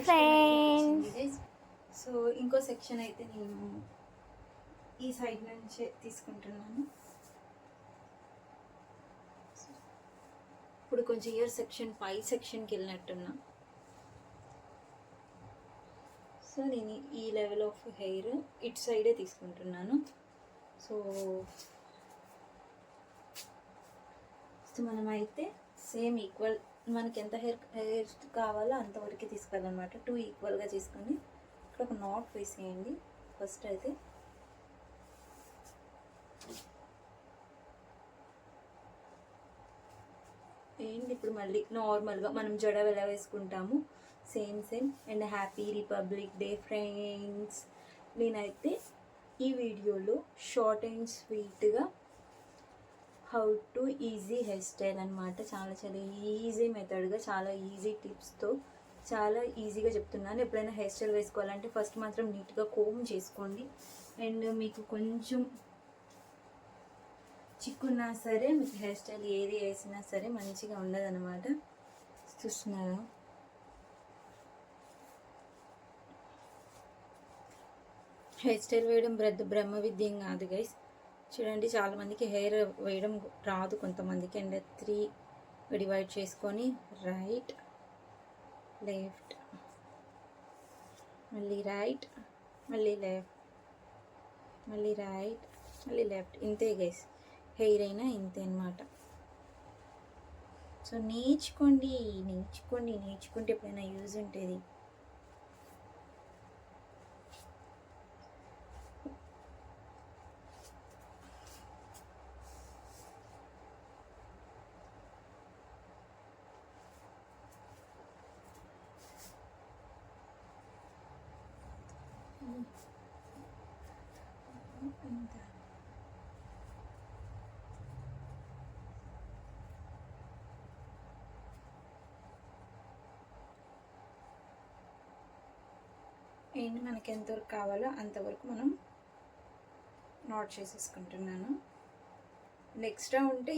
Friends. So ఇంకో section అయితే నేను ఈ సైడ్ నుంచే తీసుకుంటున్నాను. ఇప్పుడు కొంచెం ఇయర్ సెక్షన్ పై సెక్షన్కి వెళ్ళినట్టున్నా. సో నేను ఈ లెవెల్ ఆఫ్ హెయిర్ ఇటు సైడే తీసుకుంటున్నాను. సో మనమైతే సేమ్ ఈక్వల్, మనకి ఎంత హెయిర్ కావాలో అంతవరకు తీసుకోవాలన్నమాట. 2 ఈక్వల్గా తీసుకొని ఇక్కడ ఒక నాట్ వేసేయండి ఫస్ట్ అయితే. అండ్ ఇప్పుడు మళ్ళీ నార్మల్గా మనం జడ ఎలా వేసుకుంటాము same. And happy republic day friends. నేనైతే ఈ వీడియోలో షార్ట్ అండ్ స్వీట్గా how to easy hair style అనమాట, చాలా ఈజీ మెథడ్గా, చాలా ఈజీ టిప్స్తో చాలా ఈజీగా చెప్తున్నాను. ఎప్పుడైనా హెయిర్ స్టైల్ వేసుకోవాలంటే ఫస్ట్ మాత్రం నీట్గా కోమ్ చేసుకోండి. అండ్ మీకు కొంచెం చిక్కున్నా సరే, మీకు హెయిర్ స్టైల్ ఏది వేసినా సరే మంచిగా ఉండదన్నమాట. చూస్తున్నారా? హెయిర్ స్టైల్ వేయడం బ్రహ్మ విద్యం కాదు గైస్. చూడండి, చాలామందికి హెయిర్ వేయడం రాదు కొంతమందికి. అండ్ 3 డివైడ్ చేసుకొని రైట్ లెఫ్ట్, మళ్ళీ రైట్, మళ్ళీ లెఫ్ట్, మళ్ళీ రైట్, మళ్ళీ లెఫ్ట్. ఇంతే గైస్, హెయిర్ అయినా ఇంతే అనమాట. సో నేర్చుకుంటే ఎప్పుడైనా యూజ్ ఉంటుంది. అండ్ మనకి ఎంతవరకు కావాలో అంతవరకు మనం నాట్ చేసేసుకుంటున్నాను. ఎక్స్ట్రా ఉంటే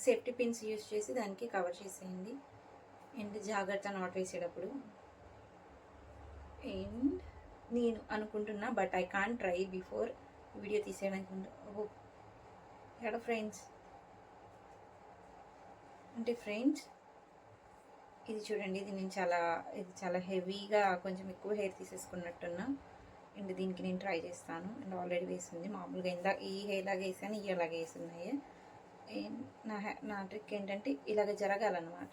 సేఫ్టీ పిన్స్ యూజ్ చేసి దానికి కవర్ చేసేయండి. అండ్ జాగ్రత్త నాట్ వేసేటప్పుడు. అండ్ నేను అనుకుంటున్నా, but I can't try before video తీసేయడానికి ముందు. ఎక్కడ ఫ్రెండ్స్ అంటే ఫ్రెండ్స్, ఇది చూడండి, ఇది చాలా హెవీగా కొంచెం ఎక్కువ హెయిర్ తీసేసుకున్నట్టున్నా. అండ్ దీనికి నేను ట్రై చేస్తాను. అండ్ ఆల్రెడీ వేసింది మామూలుగా ఈ హెయిర్ లాగా వేసాను, ఈ అలాగే వేస్తున్నాయి. అండ్ నా ట్రిక్ ఏంటంటే ఇలాగ జరగాలన్నమాట.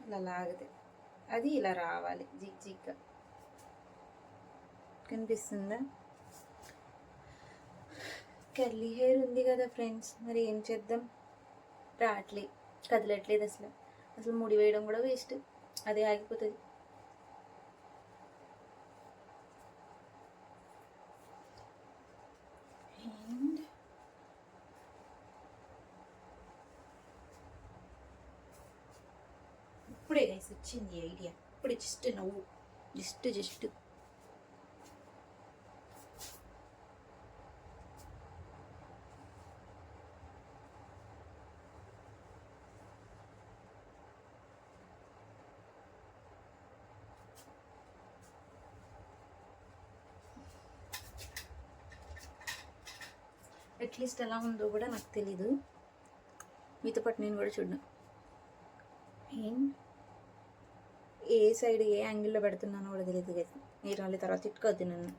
ఇలా లాగితే అది ఇలా రావాలి జిగ్జిగ్గా. కనిపిస్తుందా? కర్లీ హెయిర్ ఉంది కదా ఫ్రెండ్స్, మరి ఏం చేద్దాం, కదలట్లేదు అసలు ముడి వేయడం కూడా వేస్ట్, అదే ఆగిపోతుంది. అండ్ ఇప్పుడే గైస్ వచ్చింది ఐడియా, ఇప్పుడే జస్ట్ అట్లీస్ట్ ఎలా ఉందో కూడా నాకు తెలీదు, మీతో పాటు నేను కూడా చూడను. ఏ సైడ్ ఏ యాంగిల్లో పెడుతున్నానో కూడా తెలియదు కదా. మీరు వాళ్ళ తర్వాత తిట్టుకోవద్దు నన్ను.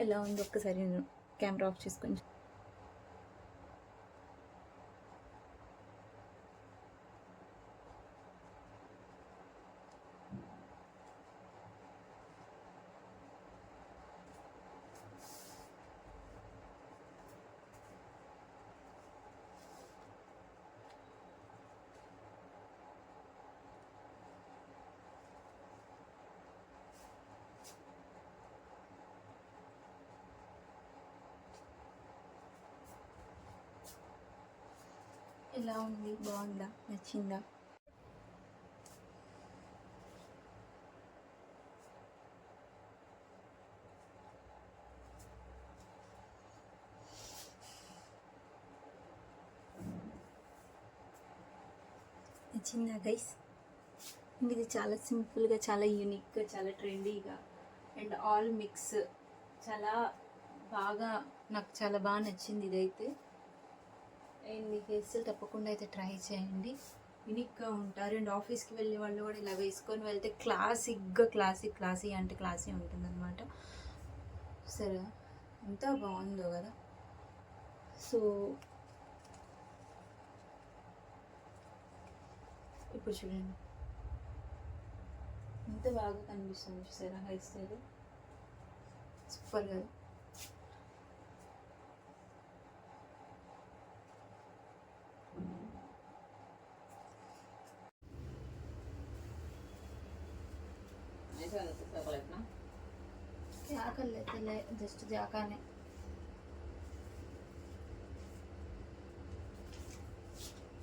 ఎలా ఉంది ఒక్కసారి నేను కెమెరా ఆఫ్ చేసుకొని. ఎలా ఉంది, బాగుందా, నచ్చిందా? నచ్చిందా గైస్? ఇది చాలా సింపుల్గా, చాలా యూనిక్గా, చాలా ట్రెండీగా అండ్ ఆల్ మిక్స్, చాలా బాగా, నాకు చాలా బాగా నచ్చింది ఇదైతే. అండ్ మీ హెయిర్ స్టైల్ తప్పకుండా అయితే ట్రై చేయండి, యూనిక్గా ఉంటారు. అండ్ ఆఫీస్కి వెళ్ళే వాళ్ళు కూడా ఇలా వేసుకొని వెళ్తే క్లాసిక్గా, క్లాసీ అంటే క్లాసీ ఉంటుంది అనమాట. సరే, ఎంత బాగుందో కదా. సో ఇప్పుడు చూడండి ఎంత బాగా కనిపిస్తుంది, చూసారా హెయిర్ స్టైల్? సూపర్ కదా. क्या कर लेते ले जस्ट जाका ने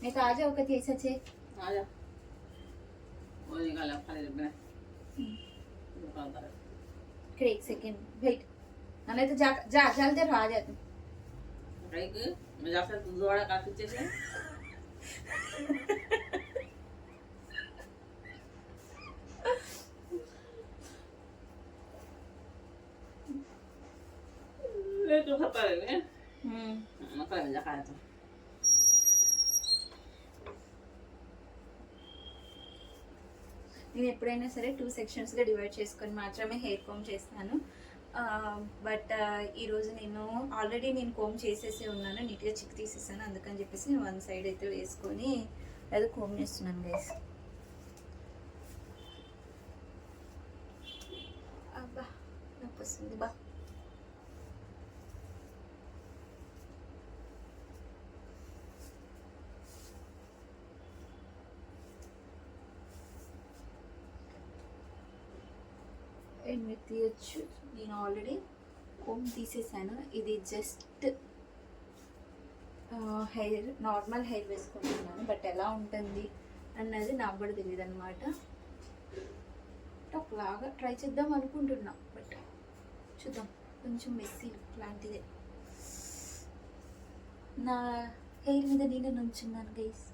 मैं तो आ जाओ कति ऐसा छे आ जा वो निकाला खाली में निकाल कर फिर एक सेकंड वेट नहीं तो जा जा जल्दी आ जा तू राइट मैं जाकर दूध वाला काफी चेसे ले तो खाता है मतलब मैं जा खाया तो నేను ఎప్పుడైనా సరే 2 సెక్షన్స్గా డివైడ్ చేసుకొని మాత్రమే హెయిర్ కోమ్ చేస్తాను. బట్ ఈరోజు నేను ఆల్రెడీ కోమ్ చేసేసి ఉన్నాను, నీట్గా చిక్ తీసేసాను. అందుకని చెప్పేసి నేను 1 సైడ్ అయితే వేసుకొని అది కోమ్ చేస్తున్నాను గైస్. అబ్బా నాకు వస్తుంది బా. అండ్ మీరు తీయచ్చు, నేను ఆల్రెడీ కోమ్ తీసేసాను. ఇది జస్ట్ హెయిర్, నార్మల్ హెయిర్ వేసుకుంటున్నాను. బట్ ఎలా ఉంటుంది అన్నది నాకు కూడా తెలియదు అనమాట. ఒకలాగా ట్రై చేద్దాం అనుకుంటున్నా, బట్ చూద్దాం. కొంచెం మెస్సీ లుక్ లాంటిదే. నా హెయిర్ మీద నేను నుంచున్నాను గైస్.